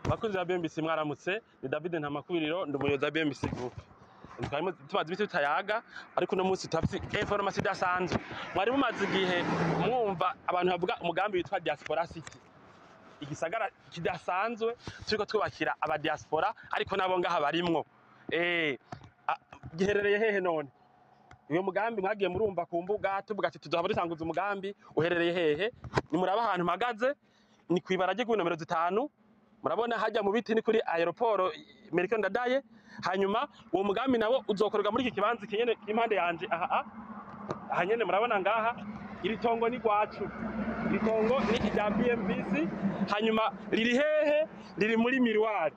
Bakunzi ba BMBC mwaramutse, ni David Ntamakwiriro ndi umuyobozi wa BMBC Group. Twarimo tumaze ibiti tutayaga ariko no munsi tafite information idasanzwe. Mwari mumaze igihe mwumva abantu bavuga umugambi witwa Diaspora City. Igisagara kidasanzwe turiko twubakira aba diaspora ariko nabo ngaha barimwo. Giherereye hehe none? Uyo mugambi mwagiye murumva ku mbuga tuvuga ati tuzohaba dutanguza umugambi uherereye hehe? Ni muraba ahantu mpagaze ni kwibarage ku nomero 5. Murabona hajya mu biti ni kuri aeroport Amerika ndadaye. Hanyuma uwo mugambi nawo uzokorerwa muri iki kibanza kinyene impande yanje aha nyene murabona ngaha iri tongo ni gwacu. Iri tongo ni rya BMBC. Hanyuma riri hehe? Riri muri Miroir.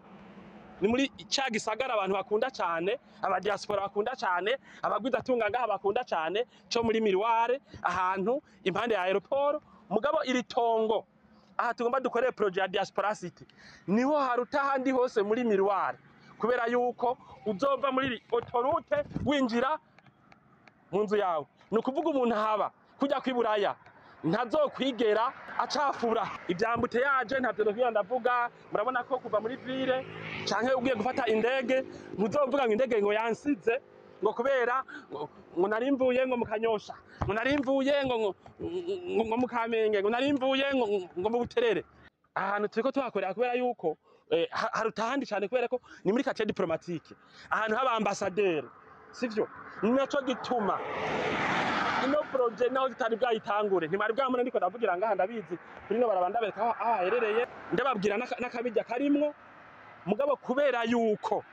Ni muri cya gisagara abantu bakunda cyane, aba diaspora bakunda cyane, abagwiza tunga ngaha bakunda cyane cyo muri Miroir ahantu impande ya aeroport. Mugabo iri tongo aha tugomba dukoreye projet ya Diaspora City niho haruta handi hose muri Miroir, kubera yuko uzova muri autoroute winjira mu nzu yawe. Nukuvuga umuntu haba kujya kwiburaya ntazokwigera acafura ibyambute yaje ntavyo nokwiye ndavuga. Murabona ko kuva muri ville canke ugiye gufata indege muzovuga ngo indege ngo yansize ngo kubera ngo narimvuye ngo mukanyosha ngo narimvuye ngo mu Kamenge ngo narimvuye ngo mu Buterere. Ahantu turiko tuhakorera kubera yuko haruta handi cyane kubera ko ni muri quartier diplomatique ahantu haba ambassadeur, sivyo? Naco gituma ino projet naho zitari bwayitangure ntimari bwamuna ndiko ndavugira ngaha ndabizi kuri no barabanda bereka aho aherereye ndababwira nakabijya karimwo. Mugabo kubera yuko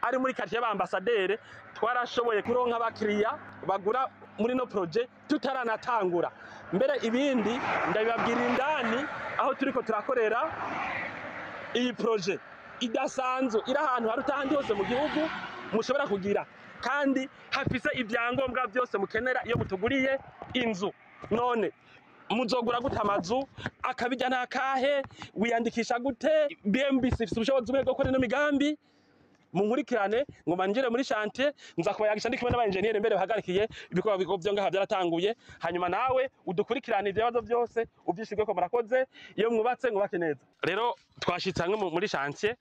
ari muri quartier y'abambassadeur twarashoboye kuronka abakiriya bagura muri no projet tutaranatangura. Mbere ibindi ndabibabwira indani aho turiko turakorera iyi projet idasanzwe iri ahantu haruta handi hose mu gihugu mushobora kugira, kandi hafise ibyangombwa byose mukenera iyo mutuguriye inzu. None muzogura gute amazu? Akabijya nakahe? Wiyandikisha gute? BMBC ifite ubushobozi bwo gukora ino migambi. Munkurikirane ngo manjire muri chantier nza kubayagisha ndi kimwe n'abanjeniyeri mbere bahagarikiye ibikorwa byo ngaha byaratanguye. Hanyuma nawe udukurikirane ibibazo byose ubyishirwe ko murakoze iyo mwubatse ngubake neza. Rero twashitse hamwe muri chantier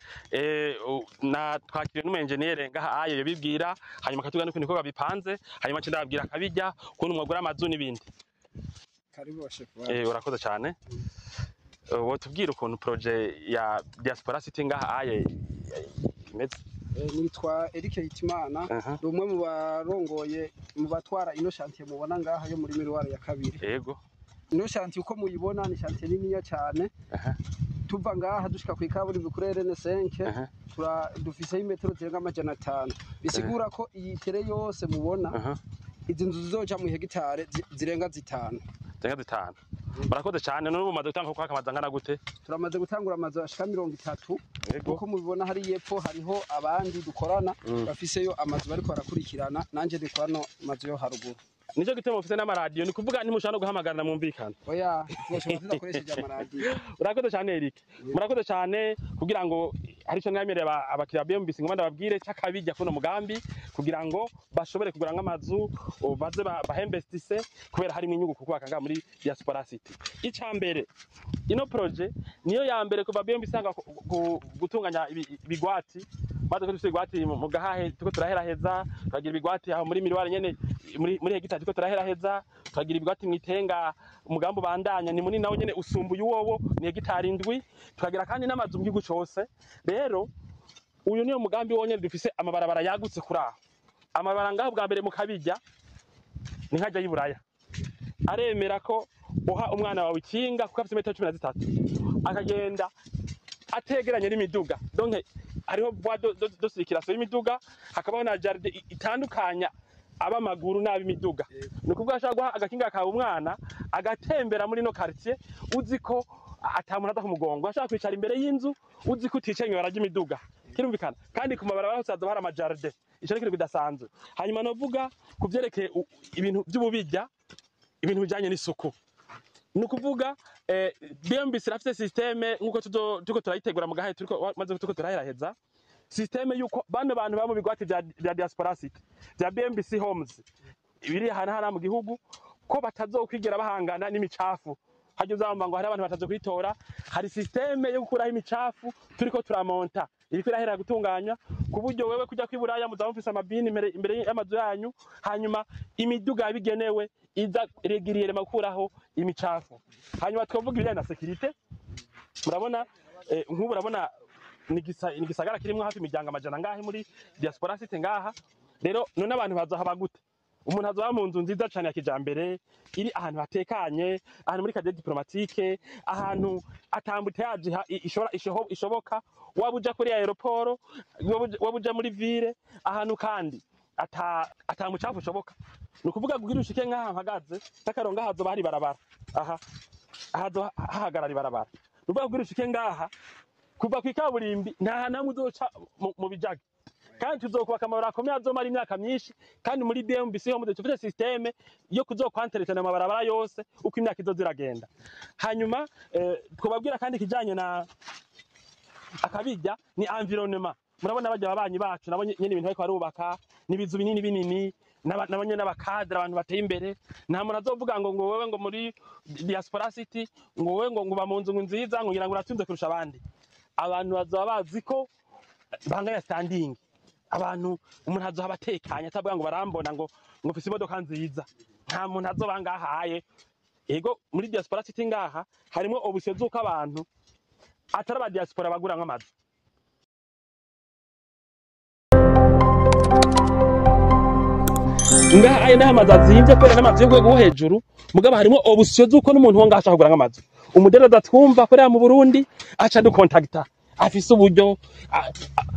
na twakiriye n'umunjeniyeri ngaha ayo bibwira, hanyuma katugana uko niko bipanze, hanyuma cyo ndababwira kabijya kuntu mwagura amazu n'ibindi. Karibu washefu. Urakoze cyane. Wotubwira ukuntu projet ya Diaspora City ngaha aye imeze? Nitwa Eric Hitimana, umwe mu barongoye mu batwara ino chantier mubona ngaha yo muri Miroir ya kabiri. Yego. Ino chantier uko muyibona ni chantier niniya cyane. Tuva ngaha dushika ku ikaburimbi kuri RN5 dufise imetero zirenga 500. Bisigura ko iyi tere yose mubona izi nzu zizoja mu hegitare zirenga 5. Barakoze cyane. None umaze gutanga kwa kamazangana gute? Turamaze gutangura amazu ashika 30. Uko mubibona hari yepfo hariho abandi dukorana bafiseyo amazu bariko barakurikirana, nanje ndikwano amazu yo haruguru. Nico gitemo ufise n'amaradio, ni kuvuga ntimushaka guhamagarana mwumvikana. Oya twashobora kudakoresha amaradio. Urakoze cyane Eric. Murakoze cyane kugira ngo hari cyo mwemerera abakiriya BMBC ngo ndababwire cyakabijya kuno mugambi kugira ngo bashobore kugura nk'amazu baze bahembestise kubera hari inyungu kubaka nga muri Diaspora City. Icambere ino projet niyo ya mbere kuva BMBC sanga gutunganya ibigwati, maze ko tubigwati mu gahahe tuko turaheraheza, turagira ibigwati aho muri Miroir nyene muri hegitari tuko turaheraheza, turagira ibigwati mwitenga umugambo bandanya ni munini nawo nyene usumbuye uwowo ni hegitari 7, turagira kandi n'amazu mu gihugu cyose. Rero uyu niyo mugambi wonyene dufise amabarabara yagutse kuri aho. Amabarabara ngaho bwa mbere mu kabijya ni nkajya yiburaya aremera ko uha umwana wawe ikinga kuko afite metero 13 akagenda ategeranye n'imiduga. Donc hariho dosikirasiyo y'imiduga, hakabaho na jardin itandukanya abamaguru n'abimiduga. Nukuvuga ashaka guha agakinga kawe umwana agatembera muri no quartier uziko atamuntu aza kumugongo, ashaka kwicara imbere y'inzu uziko uticenye barajya imiduga. Kirumvikana kandi ku mabarabara hose hari amajardin, ico ni kintu bidasanzwe. Hanyuma novuga kuvyerekeye ibintu by'ububijya, ibintu bijanye n'isuku. Nukuvuga BMBC rafite systeme nkuko tuko turayitegura mu gahe turiko maze tuko turaheraheza systeme yuko bano bantu baba mu bigwati bya Diaspora City bya BMBC Homes ibiri hana mu gihugu ko batazokwigera bahangana n'imicafu hajya uzamba ngo hari abantu bataje kwitora, hari systeme yo gukuraho imicafu turiko turamonta iriko irahera gutunganya ku buryo wewe kujya kwiburaya muzaba mufise amabini imbere y'amazu yanyu, hanyuma imiduga yabigenewe iza regiriere makuraho imicafu. Hanyuma twavuga ibijyanye na security, murabona nk'ubu urabona ni gisagara kirimo hafi imiryango amajana ngahe muri diaspora city ngaha. Rero none abantu bazaha gute? Umuntu azoba mu nzu nziza cyane ya kijambere iri ahantu hatekanye, ahantu muri cadre diplomatique, ahantu atambute yaje ishoboka, wabuja kuri aeroport, wabuja muri ville, ahantu kandi atamucafu ushoboka. Nukuvuga kugira ushike ngaha mpagaze takaronga hazo bari barabara aha hazo hahagarara barabara. Nukuvuga kugira ushike ngaha kuva kwikaburimbi nta namwe uzoca mu bijage, kandi tuzokubaka amabara akomeye azomara imyaka myinshi, kandi muri BMBC ho mu dufite systeme yo kuzokwanteretana amabarabara yose uko imyaka izoziragenda. Hanyuma twababwira kandi kijanye na akabijya ni environnement. Murabona bajya babanyi bacu nabo nyene ibintu bariko barubaka nibizu binini nabanye n'abakadra abantu bateye imbere. Nta muntu azovuga ngo wewe ngo muri diaspora city ngo wewe ngo uba mu nzu nziza ngo ngira ngo uratunze kurusha abandi. Abantu bazoba bazi ko banga ya standing, abantu umuntu azoha abatekanya atavuga ngo barambona ngo mfise imodoka nziza. Nta muntu azoba ngahaye. Ego muri diaspora city ngaha harimo obusyo zuko abantu atari aba diaspora bagura nk'amazu. Ngaha aye n'amazu azimvye kwera n'amazu y'urwego hejuru, mugabo harimo obusyo zuko n'umuntu wo ngasha kugura nk'amazu. Umudereza twumva ko mu Burundi aca du contacta afise uburyo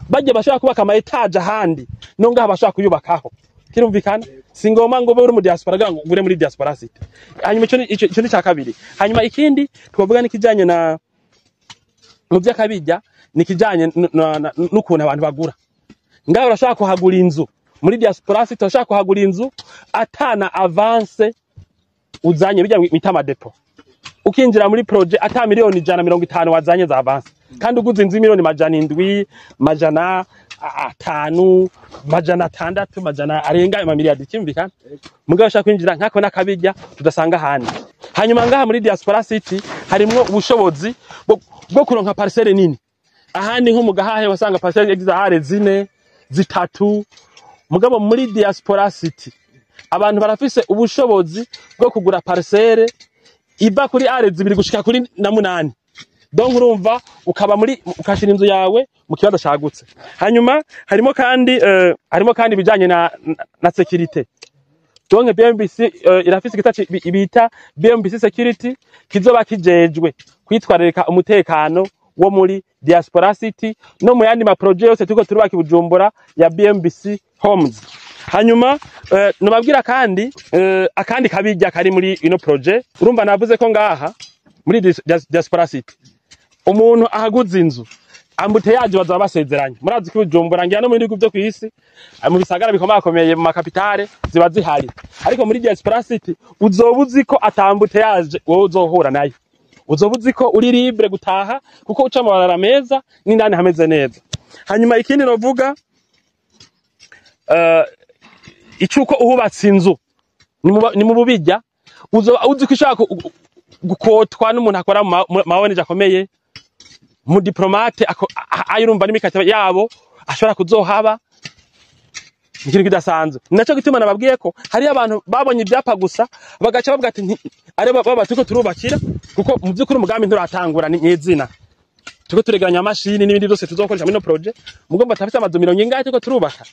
bajye bashaka kubaka ama etage ahandi no ngaha bashaka kuyubakaho. Kirumvikana singoma ngo uri mu diaspora gango gure muri diaspora city. Hanyuma ico ni cyakabiri. Hanyuma ikindi twavuga nikijanye na mu byakabijya nikijanye n'ukuntu abantu bagura. Ngaho urashaka kuhagura inzu muri diaspora city, urashaka kuhagura inzu atana avance uzanye bijya mitama depo. Ukinjira muri projet ata miliyoni 150 wazanye za avance, kandi uguze inzu miliyoni 700 500 600 majana arenga amamiliyari. Kimvikana mugabo ushaka kwinjira nkako nakabijya tudasanga handi. Hanyuma ngaha muri diaspora city harimo ubushobozi bwo kuronka parcelle nini, ahandi nko mugahahe wasanga parcelle exahare 4 3. Mugabo muri diaspora city abantu barafise ubushobozi bwo kugura parcelle iba kuri are 2 gushika kuri na 8. Donc urumva ukaba muri ukashira inzu yawe mu kibazo cyagutse. Hanyuma harimo kandi bijanye na security. Donc BMBC irafise gitaci ibita BMBC security kizoba kijejwe kwitwararika umutekano wo muri diaspora city no mu yandi ma projet yose tuko turubaka Bujumbura ya BMBC homes. Hanyuma nababwira kandi akandi kabijya kari muri ino projet. Urumva navuze ko ngaha muri diaspora city umuntu ahaguze inzu ambute yaje bazaba basezeranye. Murazi ko Bujumbura ngiye no muri bigo byo kwisi mu bisagara bikomakomeye mu makapitale ziba zihari, ariko muri diaspora city uzobuzi ko atambute yaje wowe uzohura nayo, uzobuzi ko uri libre gutaha kuko uca amabarara meza n'indani hameze neza. Hanyuma ikindi novuga icuko uhubatse inzu ni mu bubijya uzi ko ishaka gukotwa n'umuntu akora mawone jakomeye mu diplomate ayurumva n'imikataba yabo ashobora kuzohaba ikintu kidasanzwe. Naco gituma nababwiye ko hari abantu babonye ibyapa gusa bagaca bavuga ati ari baba tuko turubakira, kuko mu byukuri umugambi nturatangura n'izina tuko turegeranya amashini n'ibindi byose tuzokoresha muri no project. Mugomba tafite amazu 100 tuko turubaka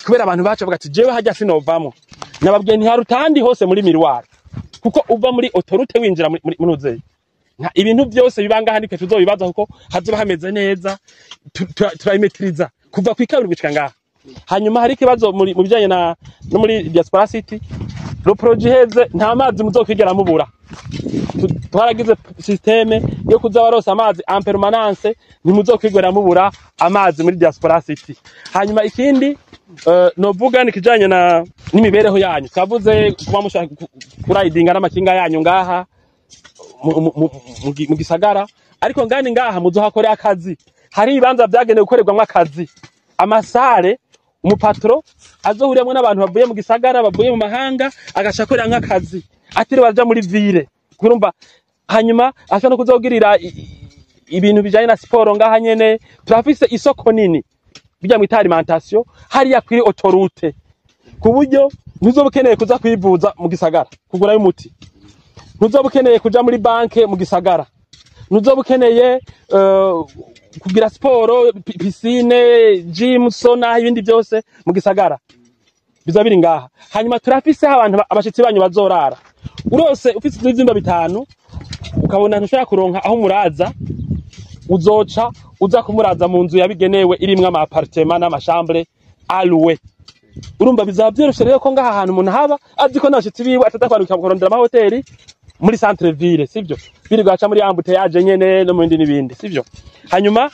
kubera abantu bacu bavuga ati jewe hajya sinovamo. Nababwiye ntiharutandi hose muri miroir, kuko uva muri autorité winjira muri uzeyi ibintu byose bibanga handike tuzobibaza kuko hazoba hameze neza turayimetriza kuva kwikabiri gushika ngaha. Hanyuma hari kibazo mu bijanye no muri diaspora city lo projet heze nta mazi muzokwigera mubura. Twaragize systeme yo kuzabarosa amazi en permanence, ntimuzokwigera mubura amazi muri diaspora city. Hanyuma ikindi novuga nikijanye n'imibereho yanyu. Twavuze kuba mushaka kurayidinga n'amakinga yanyu ngaha mu gisagara, ariko ngani ngaha muzohakorera akazi. Hari ibanza byagenewe gukorerwamwe akazi, amasare umupatro azohuriyamwe n'abantu bavuye mu gisagara bavuye mu mahanga agashakorera nk'akazi atiri baja muri ville. Kurumva hanyuma ashaka no kuzogirira ibintu bijanye na siporo ngaha nyene. Turafise isoko nini bijya mu alimentation hariya kuri autoroute, ku buryo ntuzobukeneye kuza kwivuza mu gisagara kugura y'umuti, ntuzobukeneye kuja muri banke mu gisagara, ntuzobukeneye kugira siporo, piscine, gym, sauna, ibindi byose mu gisagara biza biri ngaha. Hanyuma turafise abantu abashitsi banyu bazorara, urose ufise ivyumba bitanu ukabona ntushaka kuronka aho muraza, uzoca uza kumuraza mu nzu yabigenewe irimwe ama appartement n'amachambre alloué. Urumva bizaba byoroshe rero ko ngaha ahantu umuntu haba azi ko nashitsi biwe atadakwaruka kurondera ama hoteli muri centre ville, sivyo biri gaca muri embouteillage nyene no mu bindi nibindi, sivyo. Hanyuma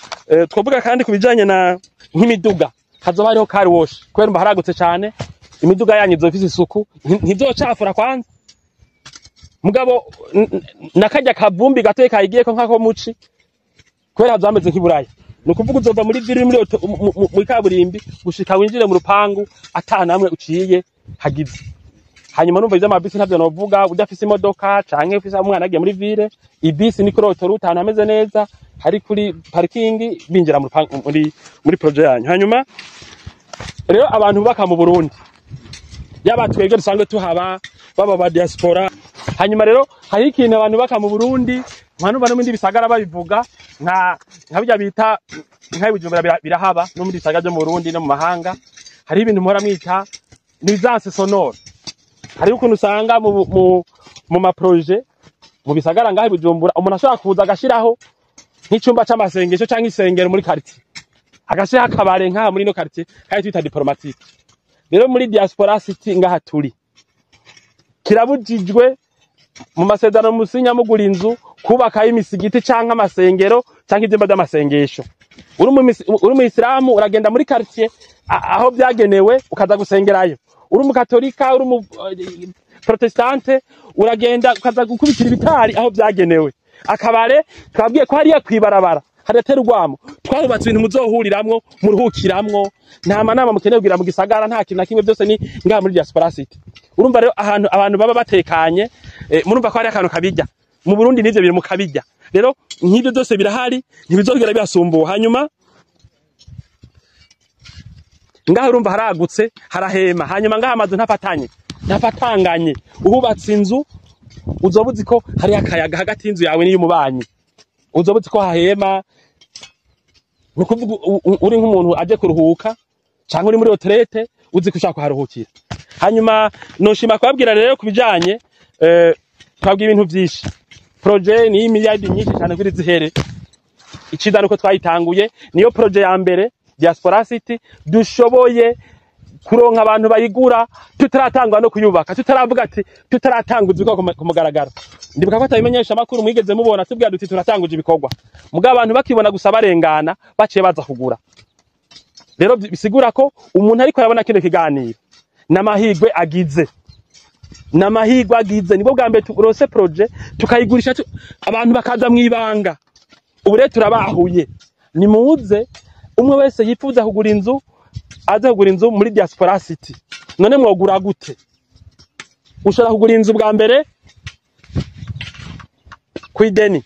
twovuga kandi kubijanye na nk'imiduga, hazoba hariho car wash kubera mba haragutse cyane, imiduga yanyu izofise isuku, ntizocafura kwanza. Mugabo nakajya kavumbi gatoye kayigiye ko nkako muci kubera hazameze nk'iburaya, nukuvuga uzova muri ville muri kaburimbi gushika winjire mu rupangu atanamwe uciye hagize. Hanyuma numva ivyo amabisi ntavyo novuga, udafise imodoka canke ufise umwana agiye muri ville, ibisi ni kuri autoroute ahantu hameze neza hari kuri parking binjira mu rupangu muri projet yanyu. Hanyuma rero abantu bubaka mu Burundi yaba twebwe dusanzwe tuhaba baba ba diaspora. Hanyuma rero hari ikintu abantu baka mu Burundi mwanumva no muri bisagara babivuga nka bijya bita nka Bujumbura birahaba no muri bisagara byo mu Burundi no mu mahanga. Hari ibintu muhora mwita nuisance sonore, hari ukuntu usanga mu ma projet mu bisagara ngaho Bujumbura umuntu ashobora kuza agashiraho nk'icumba c'amasengesho canke isengero muri quartier, agashira akabare nka muri no quartier kandi twita diplomatique. Rero muri diaspora city ngaha turi kirabujijwe mu masezerano musinya mugura inzu kubaka imisigiti canke amasengero canke ivyumba by'amasengesho. Uri mu Islamu uragenda muri quartier aho byagenewe ukaza gusengerayo, uri mu Katolika, uri mu Protestante uragenda ukaza gukubitira ibitari aho byagenewe. Akabare twabwiye ko hariya kwibarabara hadatera urwamo, twarubatse ibintu muzohuriramwo muruhukiramwo, nta manama mukeneye kugira mu gisagara, nta kintu na kimwe, byose ni ngaha muri diaspora city. Urumva rero ahantu abantu baba batekanye, murumva ko hari akantu kabijya mu Burundi n'ivyo biri mu kabijya. Rero nk'ibyo byose birahari, ntibizogera byasumbuwe. Hanyuma ngaha urumva haragutse, harahema. Hanyuma ngaha amazu ntafatanganye, uhubatse inzu uzobuzi ko hari akayaga hagati y'inzu yawe n'iyumubanyi, uzobuzi ko hahema. Nukuvuga uri nk'umuntu aje kuruhuka cyangwa uri muri retraite uzi ko ushaka kuharuhukira. Hanyuma noshima kwabwira rero kubijanye twabwiye ibintu byinshi. Projet ni miliyardi nyinshi cyane kuri zihere. Icida nuko twayitanguye, niyo projet ya mbere diaspora city dushoboye kuronka abantu bayigura tutaratangwa no kuyubaka, tutaravuga ati tutaratanguzwa ibikorwa ku mugaragaro. Ndibuka ko atabimenyesha makuru mwigeze mubona tubwira duti turatanguje ibikorwa, muga abantu bakibona gusa barengana baciye baza kugura. Rero bisigura ko umuntu ariko yabona kino kiganiro n'amahigwe agize, nibwo bwa mbere turose projet tukayigurisha abantu bakaza mwibanga. Ubu rero turabahuye, nimuze umwe wese yifuza kugura inzu aze kugura inzu muri diaspora city. None mwogura gute? Ushobora kugura inzu bwa mbere kwideni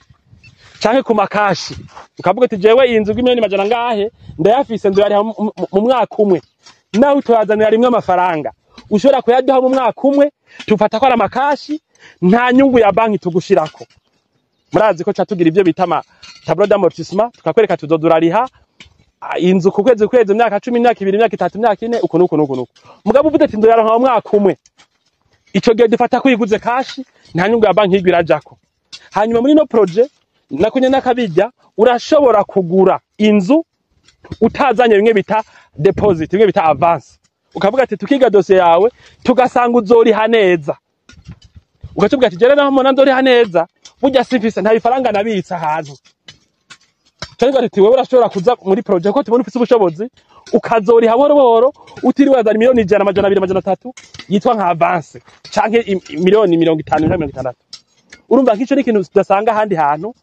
canke ku makashi, ukavuga ati jewe iyi nzu bw'imiliyoni majana ngahe ndayafise, nzu yari mu mwaka umwe, naho turazanira rimwe amafaranga ushobora kuyaduha mu mwaka umwe, tufata ko ari amakashi, nta nyungu ya banki tugushirako. Murazi ko catugira ibyo bitama tableau d'amortissement, tukakwereka tuzodurariha inzu ku kwezi imyaka 10, imyaka 2, imyaka 3, imyaka 4 uko. Mugabo uvuze ati ndo yaronka mu mwaka umwe, ico gihe dufata ko yiguze kashi, nta nyungu ya banki yigwirajako. Hanyuma muri no projet nakunye nakabijya, urashobora kugura inzu utazanye bimwe bita deposit, bimwe bita avance. Ukavuga ati tukiga dossier yawe tugasanga uzoriha neza, ukacuvuga ati jere naho mona ndoriha neza, burya simfise nta bifaranga nabitsa ahantu. Cyangwa ati wewe urashobora kuza muri projet ko tubona ufise ubushobozi ukazoriha boro utiri wazana miliyoni 100, 200, 300 yitwa nka avance canke miliyoni 50, 60. Urumva nk'ico ni ikintu tudasanga handi hantu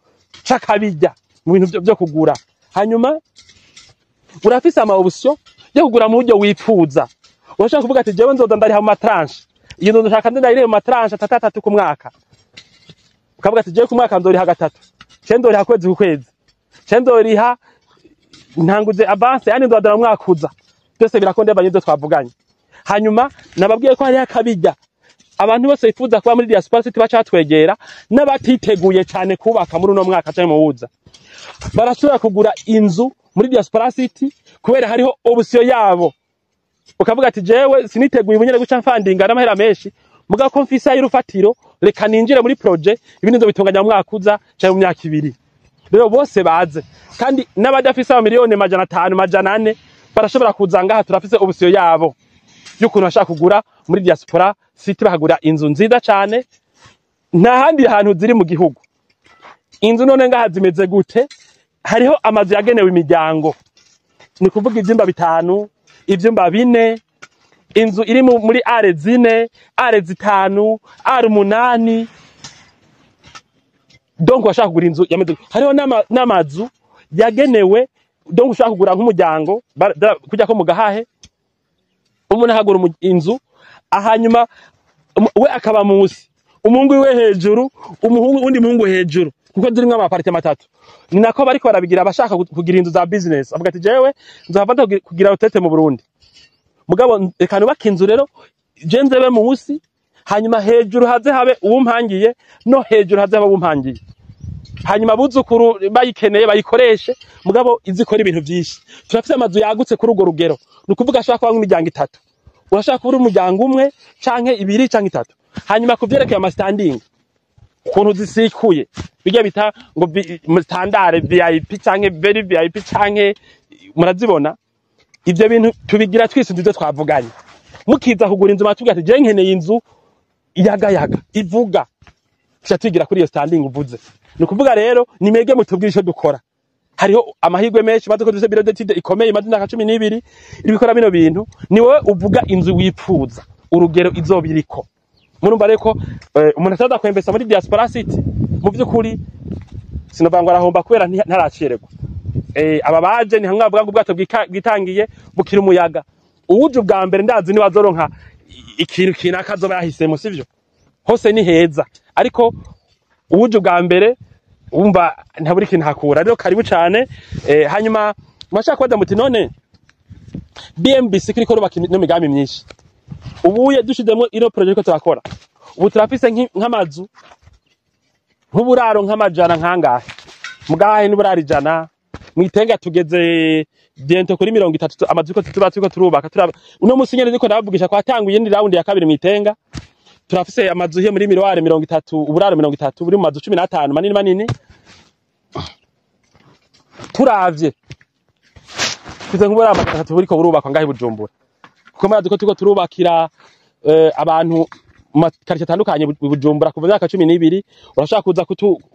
cakabijya mu bintu byo kugura. Hanyuma urafise ama option yo kugura mu buryo wipfuza. Urashaka kuvuga ati jewe nzoza ndariha mu matranche, iyo ndashaka ndariha mu matranche 3 ku mwaka. ukavuga ati je ku mwaka ndoriha gatatu cendoriha kwezi ku kwezi cendoriha ntanguze avance yani ndodara mwakuza byose birakondebanye byo twavuganye hanyuma nababwiye ko hari akabijya abantu bose bifuza kuba muri diaspora city bacatwegera n'abatiteguye cyane kubaka muri uno mwaka cyangwa mu wuza barashobora kugura inzu muri diaspora city kubera hariho option yabo ukavuga ati jewe siniteguye ubunyere guca mfandinga n'amahera menshi muga ko mfisa y'urufatiro reka ninjire muri projet ibindi nzo bitunganya mu mwaka uza cyangwa mu myaka ibiri rero bose baze kandi n'abadafisa miliyoni 500 400 barashobora kuzanga aha turafise option yabo y'ukuntu bashaka kugura muri diaspora city bahagura inzu nziza cyane nta handi hantu ziri mu gihugu inzu none ngaha zimeze gute hariho amazu yagenewe imiryango ni kuvuga ibyumba 5 ibyumba 4 inzu iri muri are 4 are 5 are 8 donc washaka kugura inzu yameze hariho n'amazu yagenewe donc ushaka kugura nk'umuryango kujya ko mugahahe umuntu ahagura inzu ahanyuma we akaba musi umuhungu we hejuru umuhungu undi muhungu hejuru kuko zirimwe amapartement 3 ni nako bariko barabigira abashaka kugira inzu za business avuga ati jewe nzafata kugira hotete mu Burundi mugabo ekanu bakinzu rero je nzebe musi hanyuma hejuru haze habe uwumpangiye no hejuru haze habe uwumpangiye hanyuma buzukuru bayikeneye bayikoreshe mugabo izikora ibintu byinshi turafite amazu yagutse kuri ugo rugero nukuvuga ashaka kuba nk'imiryango 3 urashaka kuba umuryango umwe canke 2 canke 3 hanyuma kuvyerekeye ama standing kuntu zisikuye bijya bita ngo standard VIP canke very VIP canke murazibona ivyo bintu tubigira twese ndivyo twavuganye mukiza kugura inzu matuga ati je nkeneye inzu yaga ivuga cyatugira kuri iyo standing uvuze nukuvuga rero nimege mutubwirisho dukora hariho amahirwe menshi baduko duse biro detide ikomeye madina ka 12 ibikora bino bintu ni wowe uvuga inzu wipfuza urugero izobiriko murumva reko umuntu ataza kwembesa muri diaspora city mu byukuri sinovangwa arahomba kubera ntaracererwa aba baje ni hamwe bavuga ngo ubwato bwitangiye bukira umuyaga uwuje bwa mbere ndazi ni bazoronka ikintu kinakazoba yahisemo sivyo hose ni heza ariko uwuje bwa mbere umva ntaburi kintu hakura rero karibu cyane hanyuma mwashaka kwada muti none BMBC kiriko rubaka no migambi myinshi ubuye dushidemo ino project ko turakora ubu turafise nk'amazu nk'uburaro nk'amajana nkangahe mugahe n'uburaro ijana mwitenga tugeze biento kuri 30 amazu ko tuba turubaka uno musinyere niko ndabavugisha kwa tanguye ni round ya kabiri mwitenga turafise amazu hiye muri miliyari 30 uburaro 30 buri mu mazu 15 manini turavye tuze nkubura amatatu buriko burubakwa ngahe Bujumbura kuko mara duko turubakira abantu makarite atandukanye Bujumbura kuva myaka 12 urashaka kuza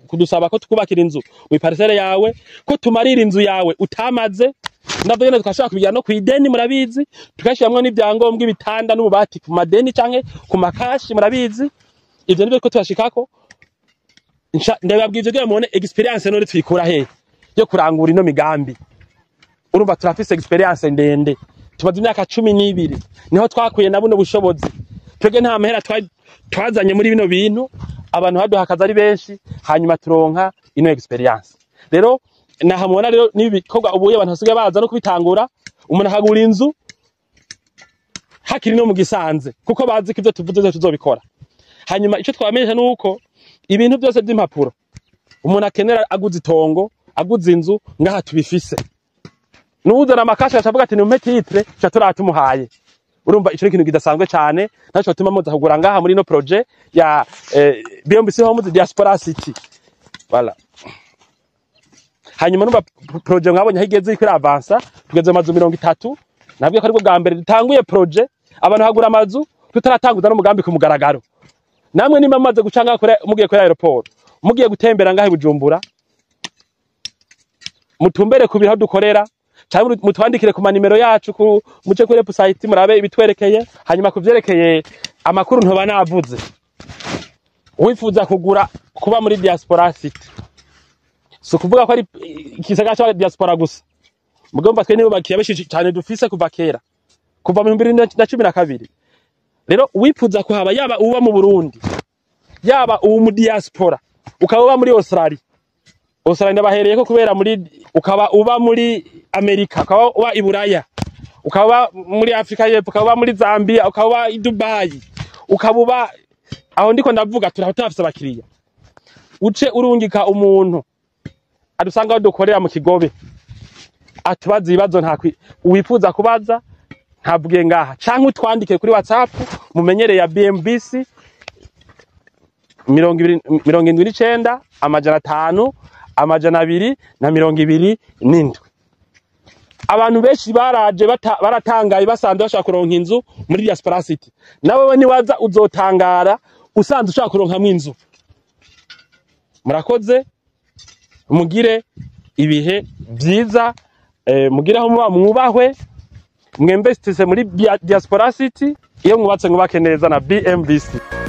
kudusaba ko tukubakira inzu wiparcelle yawe ko tumarira inzu yawe utamaze ndavyo nyene tukashaka kubigira no kwideni murabizi tukashiramwe n'ibyangombwa ibitanda n'ububati ku madeni canke ku makashi murabizi ivyo nibyo ko twashikako ndababwije byo mubone experience none twikura he yo kurangura ino migambi urumva turafise experience ndende tumaze imyaka 12 niho twakuye na buno bushobozi twege nta mahera twazanye muri bino bintu abantu baduha akazi ari benshi hanyuma turonka ino experience rero nahamubona rero nibikorwa ubuye abantu basigaye baza no kubitangura umuntu ahagura inzu hakiri no mu gisanze kuko bazi ko ivyo tuvuze tuzobikora hanyuma ico twamenyesha nuko ibintu byose by'impapuro umuntu akenera aguze itongo aguze inzu ngaha tubifise n'uzana amakasha acavuga ati numpe titre cha turatumuhaye urumva ico kintu kidasanzwe cyane naco tuma muza kugura ngaha muri no projet ya BMBC Homes Diaspora City voilà hanyuma numva projet mwabonye higeze kuri avance tugeze amazu 30 nabwiye ko ari bwo bwa mbere dutanguye projet abantu hagura amazu tutaratanguza no mugambi ku mugaragaro namwe nimba maze gucanga kure mugiye kuri aeroport mugiye gutembera ngahe Bujumbura mutumbere ku biro dukorera cyangwa mutwandikire ku manimero yacu ku muce kuri website murabe ibitwerekeye hanyuma kuvyerekeye amakuru ntoba navuze wifuza kugura kuba muri diaspora city so kuvuga ko ari ikisaga cya diaspora gusa mugomba twe nibo bakiyabeshije cyane dufise kuva kera kuva mu 2012 rero wifuza kuhaba yaba uba mu Burundi yaba ubu mu diaspora ukaba uba muri Australia ndabahereyeko kubera ukaba uba muri Amerika, ukaba uba i Buraya, ukaba muri Afrika y'Epfo, ukaba muri Zambia, ukaba i Dubai, ukaba aho ndiko ndavuga turafise abakiriya. Uce urungika umuntu adusanga dukorera mu Kigobe atubaza ibibazo wifuza kubaza ntabwiye ngaha, canke utwandike kuri WhatsApp mumenyereye ya BMBC 79 500 227. Abantu benshi baraje baratangaye basanze bashaka kuronka inzu muri Diaspora City. Nawe niwaza uzotangara usanze ushaka kuronka inzu. Murakoze, mugire ibihe byiza, mugire aho muba mwubahwe, mwembestise muri Diaspora City, iyo mwubatse mwubake neza na BMBC.